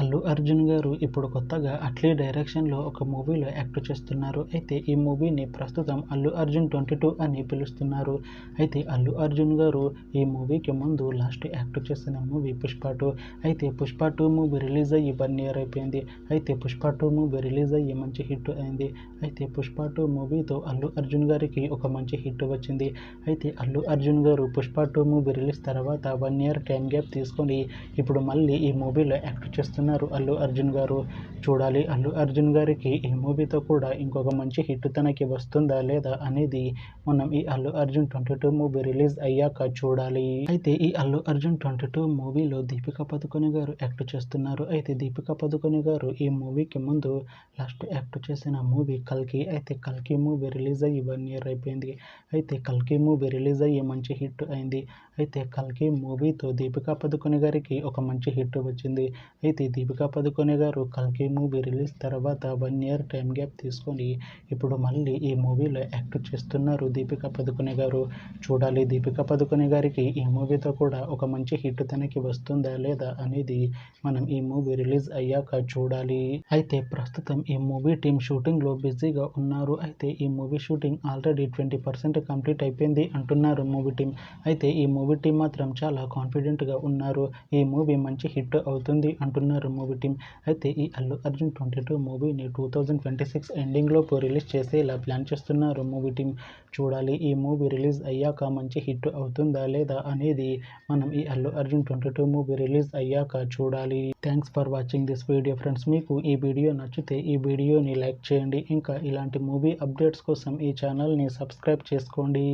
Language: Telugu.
అల్లు అర్జున్ గారు ఇప్పుడు కొత్తగా అట్లీ డైరెక్షన్‌లో ఒక మూవీలో యాక్ట్ చేస్తున్నారు. అయితే ఈ మూవీని ప్రస్తుతం అల్లు అర్జున్ 22 అని పిలుస్తున్నారు. అయితే అల్లు అర్జున్ గారు ఈ మూవీకి ముందు లాస్ట్ యాక్ట్ చేసిన మూవీ 'పుష్ప 2'. అయితే 'పుష్ప 2' మూవీ రిలీజ్ అయ్యి 1 ఇయర్ అయిపోయింది. అయితే 'పుష్ప 2' మూవీ రిలీజ్ అయ్యి మంచి హిట్ అయింది. అయితే 'పుష్ప 2' మూవీతో అల్లు అర్జున్ గారికి ఒక మంచి హిట్ వచ్చింది. అయితే అల్లు అర్జున్ గారు 'పుష్ప 2' మూవీ రిలీజ్ తర్వాత 1 ఇయర్ టైమ్ గ్యాప్ తీసుకొని ఇప్పుడు మళ్ళీ ఈ మూవీలో యాక్ట్ చేస్తున్నారు అల్లు అర్జున్ గారు. చూడాలి అల్లు అర్జున్ గారికి ఈ మూవీతో కూడా ఇంకొక మంచి హిట్ తనకి వస్తుందా లేదా అనేది మనం ఈ అల్లు అర్జున్ 22 మూవీ రిలీజ్ అయ్యాక చూడాలి. అయితే ఈ అల్లు అర్జున్ 22 మూవీలో దీపికా పదుకొనె గారు యాక్ట్ చేస్తున్నారు. అయితే దీపికా పదుకొనె గారు ఈ మూవీకి ముందు లాస్ట్ యాక్ట్ చేసిన మూవీ 'కల్కి'. అయితే 'కల్కి' మూవీ రిలీజ్ అయ్యి 1 ఇయర్ అయిపోయింది. అయితే 'కల్కి' మూవీ రిలీజ్ అయ్యి మంచి హిట్ అయింది. అయితే 'కల్కి' మూవీతో దీపికా పదుకొనె గారికి ఒక మంచి హిట్ వచ్చింది. అయితే దీపికా పదుకొనె గారు 'కల్కి' మూవీ రిలీజ్ తర్వాత 1 ఇయర్ టైమ్ గ్యాప్ తీసుకొని ఇప్పుడు మళ్ళీ ఈ మూవీలో యాక్ట్ చేస్తున్నారు దీపికా పదుకొనె గారు. చూడాలి దీపికా పదుకొనె గారికి ఈ మూవీతో కూడా ఒక మంచి హిట్ తనకి వస్తుందా లేదా అనేది మనం ఈ మూవీ రిలీజ్ అయ్యాక చూడాలి. అయితే ప్రస్తుతం ఈ మూవీ టీం షూటింగ్లో బిజీగా ఉన్నారు. అయితే ఈ మూవీ షూటింగ్ ఆల్రెడీ 20% కంప్లీట్ అయిపోయింది అంటున్నారు మూవీ టీం. అయితే ఈ మూవీ టీం మాత్రం చాలా కాన్ఫిడెంట్గా ఉన్నారు. ఈ మూవీ మంచి హిట్ అవుతుంది అంటున్నారు మూవీ టీం. అయితే ఈ అల్లు అర్జున్ 22 మూవీని 2026 ఎండింగ్లోపు రిలీజ్ చేసేలా ప్లాన్ చేస్తున్నారు మూవీ టీం. చూడాలి ఈ మూవీ రిలీజ్ అయ్యాక మంచి హిట్ అవుతుందా లేదా అనేది మనం ఈ అల్లు అర్జున్ 22 మూవీ రిలీజ్ అయ్యాక చూడాలి. Thanks for watching this video friends. మీకు ఈ వీడియో నచ్చితే ఈ వీడియోని లైక్ చేయండి. ఇంకా ఇలాంటి మూవీ అప్డేట్స్ కోసం ఈ ఛానల్ని సబ్స్క్రైబ్ చేసుకోండి.